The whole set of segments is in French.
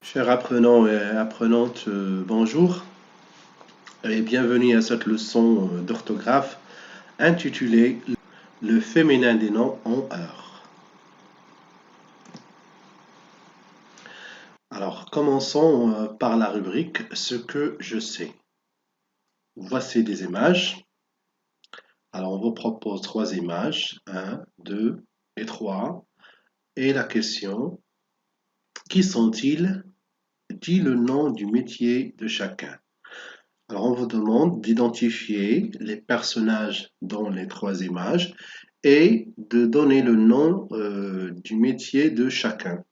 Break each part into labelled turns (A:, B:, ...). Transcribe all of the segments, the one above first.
A: Chers apprenants et apprenantes, bonjour et bienvenue à cette leçon d'orthographe intitulée Le féminin des noms en heure. Alors, commençons par la rubrique Ce que je sais. Voici des images. Alors, on vous propose 3 images, 1, 2 et 3. Et la question, qui sont-ils? Dis le nom du métier de chacun. Alors, on vous demande d'identifier les personnages dans les 3 images et de donner le nom du métier de chacun.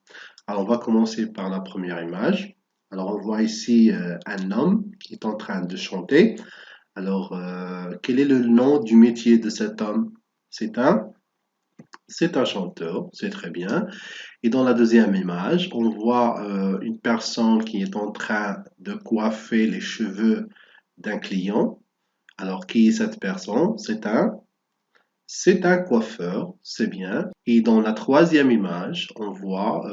A: Alors, on va commencer par la première image. Alors, on voit ici un homme qui est en train de chanter. Alors, quel est le nom du métier de cet homme? C'est un chanteur, c'est très bien. Et dans la deuxième image, on voit une personne qui est en train de coiffer les cheveux d'un client. Alors, qui est cette personne? C'est un coiffeur, c'est bien. Et dans la troisième image, on voit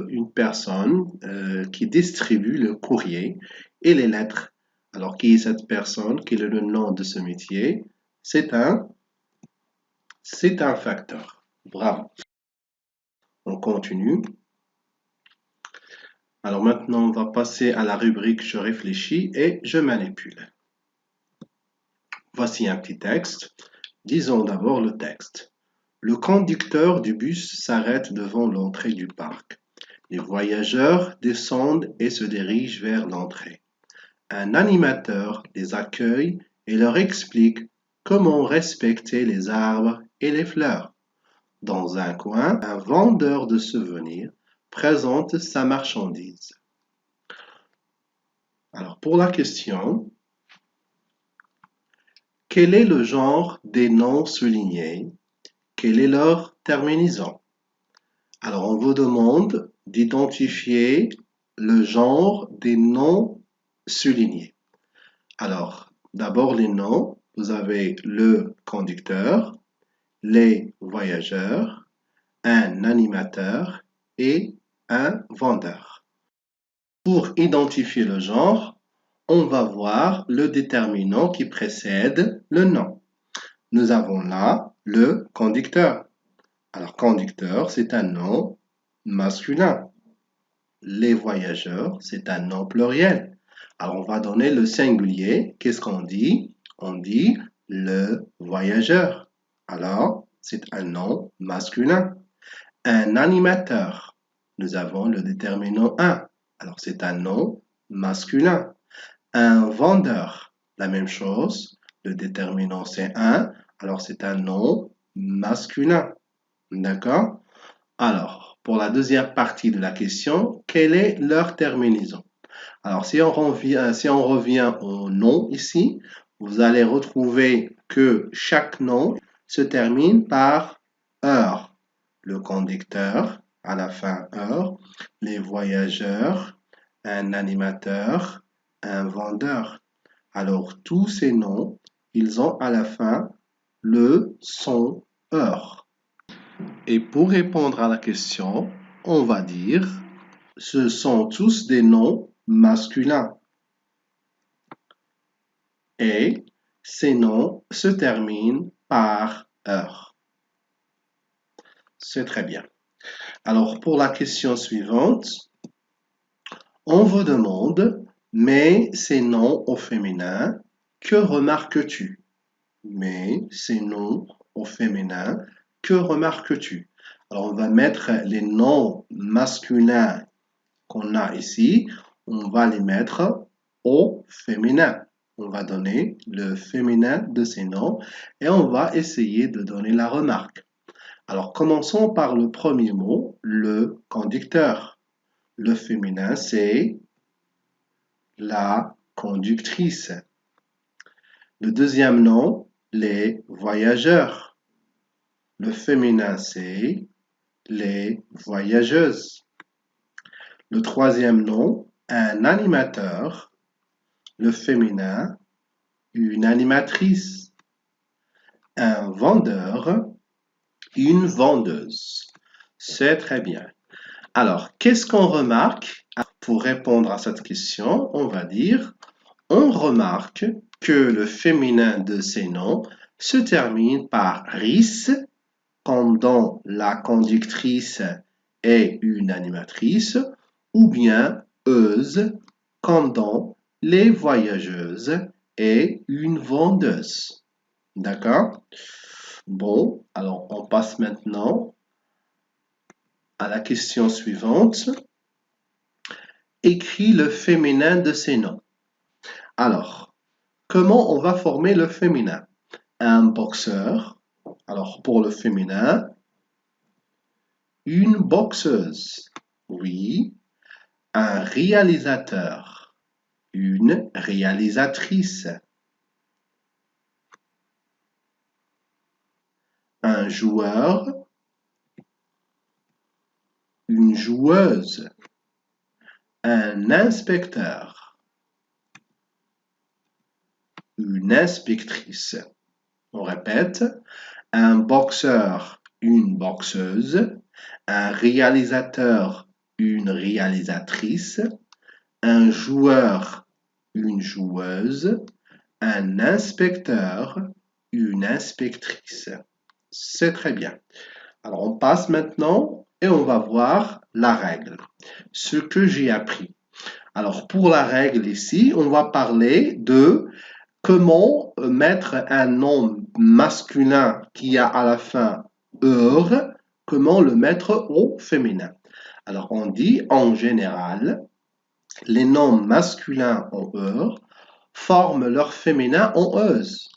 A: une personne qui distribue le courrier et les lettres. Alors, qui est cette personne? Quel est le nom de ce métier? C'est un facteur. Bravo. On continue. Alors maintenant, on va passer à la rubrique Je réfléchis et je manipule. Voici un petit texte. Disons d'abord le texte. Le conducteur du bus s'arrête devant l'entrée du parc. Les voyageurs descendent et se dirigent vers l'entrée. Un animateur les accueille et leur explique comment respecter les arbres et les fleurs. Dans un coin, un vendeur de souvenirs présente sa marchandise. Alors pour la question, quel est le genre des noms soulignés? Quelle est leur terminaison? Alors, on vous demande d'identifier le genre des noms soulignés. Alors, d'abord les noms. Vous avez le conducteur, les voyageurs, un animateur et un vendeur. Pour identifier le genre, on va voir le déterminant qui précède le nom. Nous avons là le conducteur. Alors, conducteur, c'est un nom masculin. Les voyageurs, c'est un nom pluriel. Alors, on va donner le singulier. Qu'est-ce qu'on dit? On dit le voyageur. Alors, c'est un nom masculin. Un animateur. Nous avons le déterminant un. Alors, c'est un nom masculin. Un vendeur. La même chose. Le déterminant, c'est un. Alors, c'est un nom masculin. D'accord? Alors, pour la deuxième partie de la question, quelle est leur terminaison? Alors, si on revient au nom ici, vous allez retrouver que chaque nom se termine par heure. Le conducteur, à la fin heure, les voyageurs, un animateur, un vendeur. Alors, tous ces noms, ils ont à la fin le son heure. Et pour répondre à la question, on va dire ce sont tous des noms masculins. Et ces noms se terminent par heure. C'est très bien. Alors, pour la question suivante, on vous demande, mais ces noms au féminin, que remarques-tu? Mais ces noms au féminin, que remarques-tu? Alors, on va mettre les noms masculins qu'on a ici, on va les mettre au féminin. On va donner le féminin de ces noms et on va essayer de donner la remarque. Alors, commençons par le premier mot, le conducteur. Le féminin, c'est la conductrice. Le deuxième nom, les voyageurs. Le féminin, c'est les voyageuses. Le troisième nom, un animateur. Le féminin, une animatrice. Un vendeur, une vendeuse. C'est très bien. Alors, qu'est-ce qu'on remarque Pour répondre à cette question, on va dire, on remarque que le féminin de ces noms se termine par ris, comme dans la conductrice est une animatrice, ou bien euse, comme dans les voyageuses et une vendeuse. D'accord? Bon, alors on passe maintenant à la question suivante. Écris le féminin de ces noms. Alors, comment on va former le féminin? Un boxeur. Alors, pour le féminin, une boxeuse. Oui. Un réalisateur. Une réalisatrice. Un joueur. Une joueuse. Un inspecteur. Une inspectrice. On répète. Un boxeur, une boxeuse. Un réalisateur, une réalisatrice. Un joueur, une joueuse. Un inspecteur, une inspectrice. C'est très bien. Alors, on passe maintenant et on va voir la règle. Ce que j'ai appris. Alors, pour la règle ici, on va parler de comment mettre un nom masculin qui a à la fin heure, comment le mettre au féminin. Alors, on dit en général, les noms masculins en heure forment leur féminin en euse.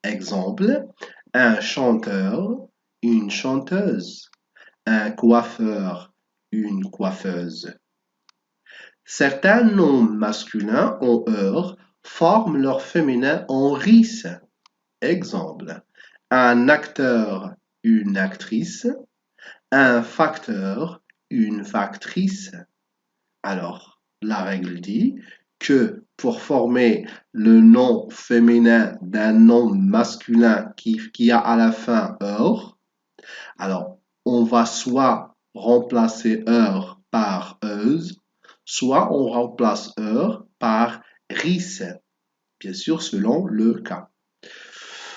A: Exemple, un chanteur, une chanteuse, un coiffeur, une coiffeuse. Certains noms masculins en heure forment leur féminin en ris. Exemple, un acteur, une actrice, un facteur, une factrice. Alors, la règle dit que pour former le nom féminin d'un nom masculin qui a à la fin heure, alors on va soit remplacer heure par euse, soit on remplace heure par ris, bien sûr selon le cas.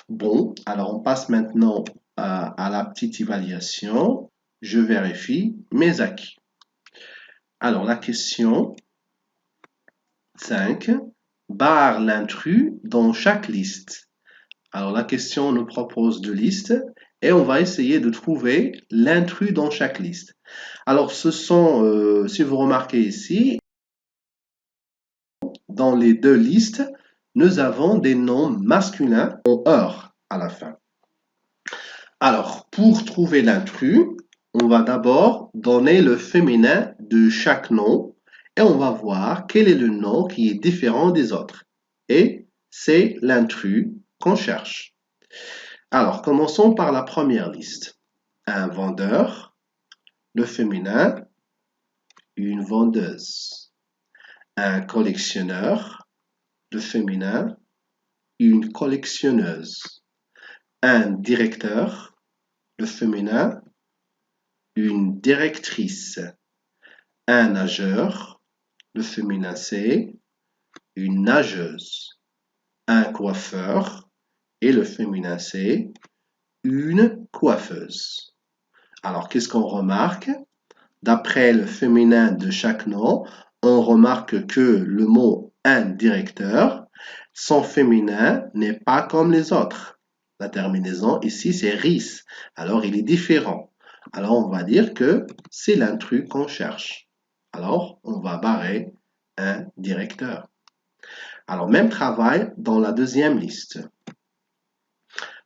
A: Bon, alors on passe maintenant à la petite évaluation. Je vérifie mes acquis. Alors la question 5. Barre l'intrus dans chaque liste. Alors la question nous propose deux listes et on va essayer de trouver l'intrus dans chaque liste. Alors ce sont, si vous remarquez ici, dans les deux listes, nous avons des noms masculins en heure à la fin. Alors pour trouver l'intrus, on va d'abord donner le féminin de chaque nom et on va voir quel est le nom qui est différent des autres. Et c'est l'intrus qu'on cherche. Alors, commençons par la première liste. Un vendeur, le féminin, une vendeuse. Un collectionneur, le féminin, une collectionneuse. Un directeur, le féminin, une directrice. Un nageur, le féminin c'est une nageuse. Un coiffeur, et le féminin c'est une coiffeuse. Alors, qu'est-ce qu'on remarque? D'après le féminin de chaque nom, on remarque que le mot un directeur, son féminin n'est pas comme les autres. La terminaison ici, c'est ris. Alors, il est différent. Alors, on va dire que c'est l'intrus qu'on cherche. Alors, on va barrer un directeur. Alors, même travail dans la deuxième liste.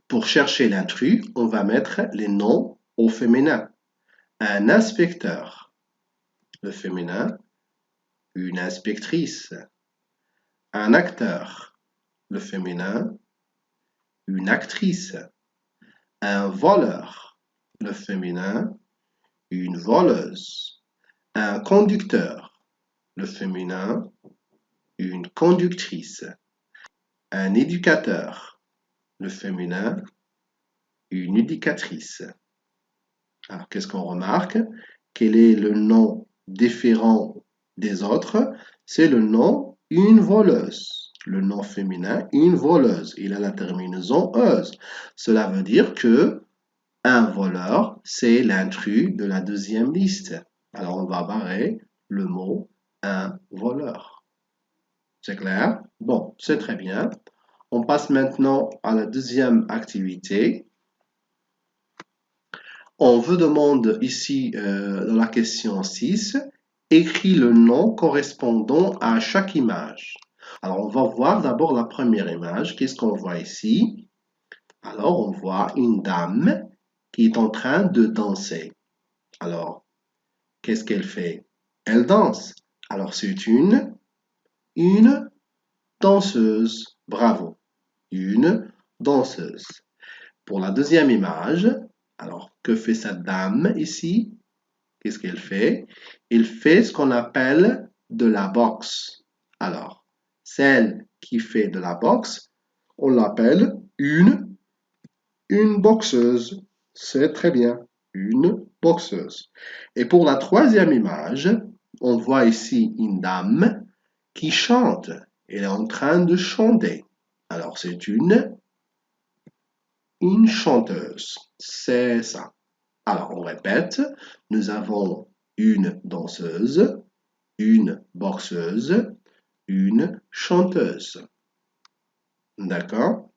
A: Pour chercher l'intrus, on va mettre les noms au féminin. Un inspecteur, le féminin, une inspectrice. Un acteur, le féminin, une actrice. Un voleur, le féminin, une voleuse. Un conducteur, le féminin, une conductrice. Un éducateur, le féminin, une éducatrice. Alors, qu'est-ce qu'on remarque? Quel est le nom différent des autres, c'est le nom une voleuse. Le nom féminin, une voleuse. Il a la terminaison euse. Cela veut dire que un voleur, c'est l'intrus de la deuxième liste. Alors, on va barrer le mot un voleur. C'est clair? Bon, c'est très bien. On passe maintenant à la deuxième activité. On vous demande ici, dans la question 6, écris le nom correspondant à chaque image. Alors, on va voir d'abord la première image. Qu'est-ce qu'on voit ici? Alors, on voit une dame qui est en train de danser. Alors, qu'est-ce qu'elle fait? Elle danse. Alors, c'est une danseuse. Bravo. Une danseuse. Pour la deuxième image, alors, que fait cette dame ici? Qu'est-ce qu'elle fait? Elle fait ce qu'on appelle de la boxe. Alors, celle qui fait de la boxe, on l'appelle une boxeuse. C'est très bien, une boxeuse. Et pour la troisième image, on voit ici une dame qui chante. Elle est en train de chanter. Alors, c'est une chanteuse. C'est ça. Alors, on répète, nous avons une danseuse, une boxeuse, une chanteuse. D'accord?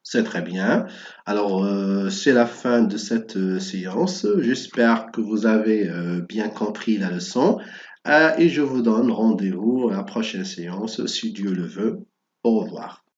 A: C'est très bien. Alors, c'est la fin de cette séance. J'espère que vous avez bien compris la leçon et je vous donne rendez-vous à la prochaine séance, si Dieu le veut. Au revoir.